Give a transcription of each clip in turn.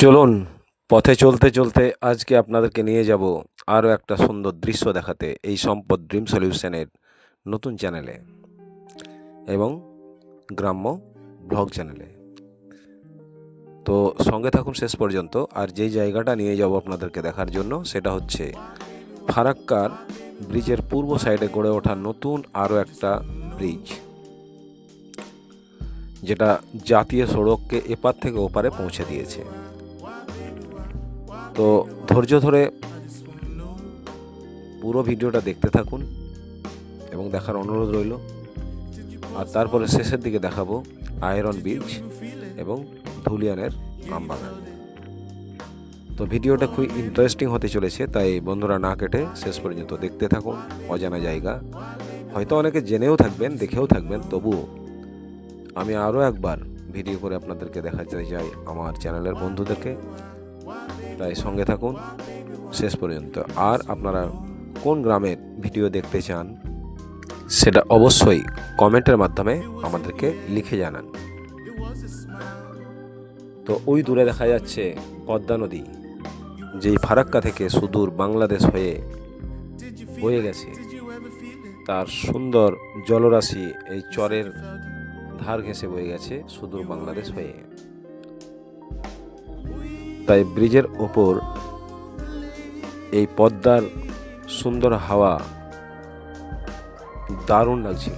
চলুন পথে চলতে চলতে আজকে আপনাদেরকে নিয়ে যাব আরও একটা সুন্দর দৃশ্য দেখাতে এই সম্পদ ড্রিম সলিউশনের নতুন চ্যানেলে এবং গ্রাম্য ব্লগ চ্যানেলে। তো সঙ্গে থাকুন শেষ পর্যন্ত। আর যেই জায়গাটা নিয়ে যাব আপনাদেরকে দেখার জন্য সেটা হচ্ছে ফারাক্কার ব্রিজের পূর্ব সাইডে গড়ে ওঠা নতুন আরও একটা ব্রিজ, যেটা জাতীয় সড়ককে এপার থেকে ওপারে পৌঁছে দিয়েছে। তো ধৈর্য ধরে পুরো ভিডিওটা দেখতে থাকুন এবং দেখার অনুরোধ রইল। আর তারপরে শেষের দিকে দেখাবো আয়রন ব্রিজ এবং ধুলিয়ানের আমবাগান। তো ভিডিওটা খুবই ইন্টারেস্টিং হতে চলেছে, তাই বন্ধুরা না কেটে শেষ পর্যন্ত দেখতে থাকুন। অজানা জায়গা হয়তো অনেকে জেনেও থাকবেন, দেখেও থাকবেন, তবুও আমি আরও একবার ভিডিও করে আপনাদেরকে দেখাতে চাই আমার চ্যানেলের বন্ধুদেরকে। তাই সঙ্গে থাকুন শেষ পর্যন্ত। আর আপনারা কোন গ্রামের ভিডিও দেখতে চান সেটা অবশ্যই কমেন্টের মাধ্যমে আমাদেরকে লিখে জানান। তো ওই দূরে দেখা যাচ্ছে পদ্মা নদী, যেই ফারাক্কা থেকে সুদূর বাংলাদেশ হয়ে বয়ে গেছে। তার সুন্দর জলরাশি এই চরের ধার ঘেঁষে বয়ে গেছে সুদূর বাংলাদেশ হয়ে। তাই ব্রিজের ওপর এই পদ্মার সুন্দর হাওয়া দারুণ লাগছিল।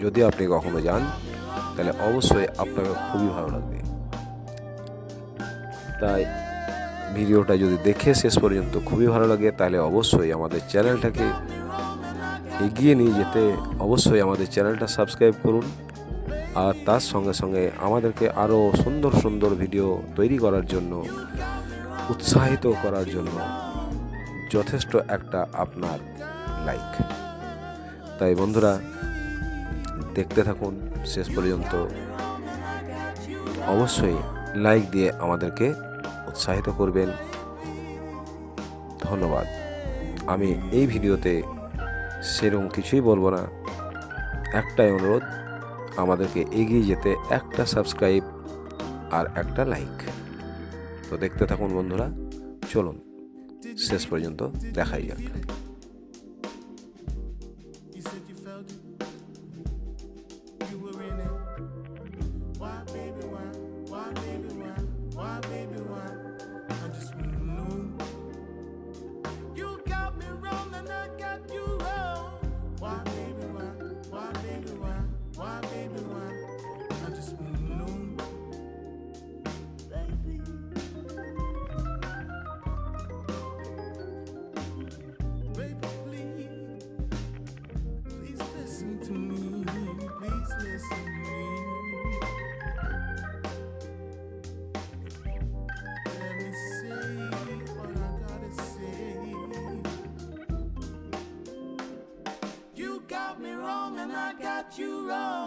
যদি আপনি কখনো যান তাহলে অবশ্যই আপনাকে খুবই ভালো লাগবে। তাই ভিডিওটা যদি দেখে শেষ পর্যন্ত খুবই ভালো লাগে তাহলে অবশ্যই আমাদের চ্যানেলটাকে এগিয়ে নিয়ে যেতে অবশ্যই আমাদের চ্যানেলটা সাবস্ক্রাইব করুন। আর তার সঙ্গে সঙ্গে আমাদেরকে আরও সুন্দর সুন্দর ভিডিও তৈরি করার জন্য উৎসাহিত করার জন্য যথেষ্ট একটা আপনার লাইক। তাই বন্ধুরা দেখতে থাকুন শেষ পর্যন্ত। অবশ্যই লাইক দিয়ে আমাদেরকে উৎসাহিত করবেন। ধন্যবাদ। আমি এই ভিডিওতে সেরকম কিছুই বলবো না, একটাই অনুরোধ, আমাদেরকে এগিয়ে যেতে একটা সাবস্ক্রাইব আর একটা লাইক। তো দেখতে থাকুন বন্ধুরা, চলুন শেষ পর্যন্ত দেখাই যাক। You got me wrong and I got you wrong.